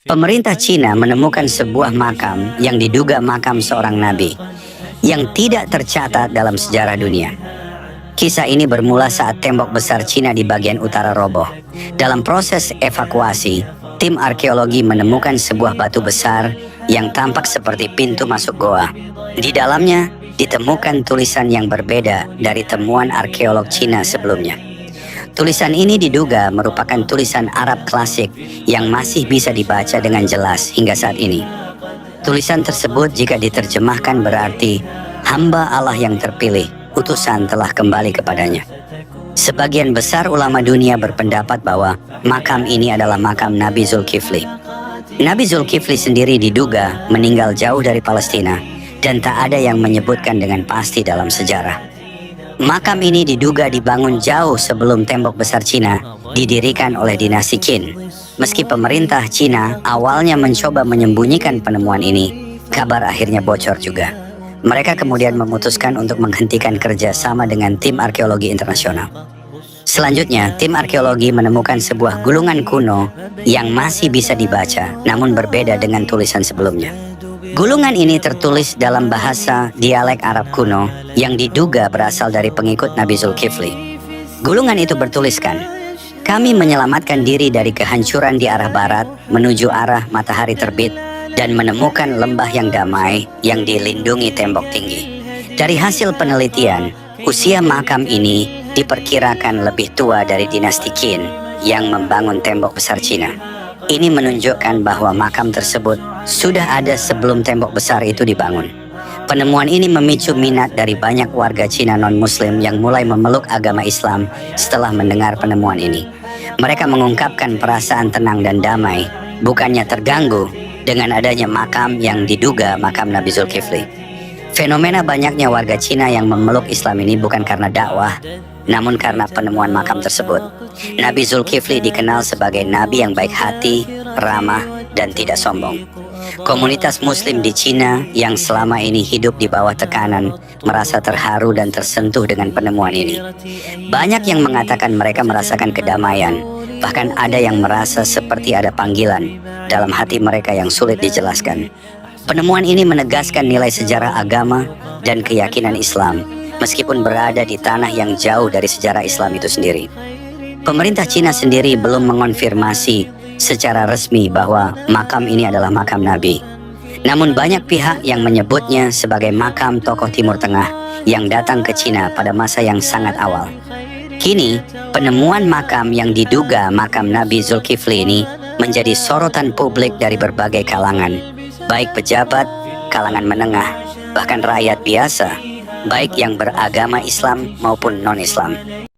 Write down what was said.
Pemerintah Cina menemukan sebuah makam yang diduga makam seorang nabi yang tidak tercatat dalam sejarah dunia. Kisah ini bermula saat tembok besar Cina di bagian utara roboh. Dalam proses evakuasi, tim arkeologi menemukan sebuah batu besar yang tampak seperti pintu masuk goa. Di dalamnya ditemukan tulisan yang berbeda dari temuan arkeolog Cina sebelumnya. Tulisan ini diduga merupakan tulisan Arab klasik yang masih bisa dibaca dengan jelas hingga saat ini. Tulisan tersebut jika diterjemahkan berarti, hamba Allah yang terpilih, utusan telah kembali kepadanya. Sebagian besar ulama dunia berpendapat bahwa makam ini adalah makam Nabi Zulkifli. Nabi Zulkifli sendiri diduga meninggal jauh dari Palestina dan tak ada yang menyebutkan dengan pasti dalam sejarah. Makam ini diduga dibangun jauh sebelum tembok besar Cina didirikan oleh dinasti Qin. Meski pemerintah Cina awalnya mencoba menyembunyikan penemuan ini, kabar akhirnya bocor juga. Mereka kemudian memutuskan untuk menghentikan kerjasama dengan tim arkeologi internasional. Selanjutnya, tim arkeologi menemukan sebuah gulungan kuno yang masih bisa dibaca, namun berbeda dengan tulisan sebelumnya. Gulungan ini tertulis dalam bahasa dialek Arab kuno yang diduga berasal dari pengikut Nabi Zulkifli. Gulungan itu bertuliskan, "Kami menyelamatkan diri dari kehancuran di arah barat menuju arah matahari terbit dan menemukan lembah yang damai yang dilindungi tembok tinggi." Dari hasil penelitian, usia makam ini diperkirakan lebih tua dari dinasti Qin yang membangun tembok besar Cina. Ini menunjukkan bahwa makam tersebut sudah ada sebelum tembok besar itu dibangun. Penemuan ini memicu minat dari banyak warga Cina non-Muslim yang mulai memeluk agama Islam setelah mendengar penemuan ini. Mereka mengungkapkan perasaan tenang dan damai, bukannya terganggu dengan adanya makam yang diduga makam Nabi Zulkifli. Fenomena banyaknya warga Cina yang memeluk Islam ini bukan karena dakwah, namun karena penemuan makam tersebut. Nabi Zulkifli dikenal sebagai nabi yang baik hati, ramah, dan tidak sombong. Komunitas Muslim di Cina yang selama ini hidup di bawah tekanan merasa terharu dan tersentuh dengan penemuan ini. Banyak yang mengatakan mereka merasakan kedamaian, bahkan ada yang merasa seperti ada panggilan dalam hati mereka yang sulit dijelaskan. Penemuan ini menegaskan nilai sejarah agama dan keyakinan Islam, meskipun berada di tanah yang jauh dari sejarah Islam itu sendiri. Pemerintah Cina sendiri belum mengonfirmasi secara resmi bahwa makam ini adalah makam Nabi. Namun banyak pihak yang menyebutnya sebagai makam tokoh Timur Tengah yang datang ke Cina pada masa yang sangat awal. Kini, penemuan makam yang diduga makam Nabi Zulkifli ini menjadi sorotan publik dari berbagai kalangan, baik pejabat, kalangan menengah, bahkan rakyat biasa, baik yang beragama Islam maupun non-Islam.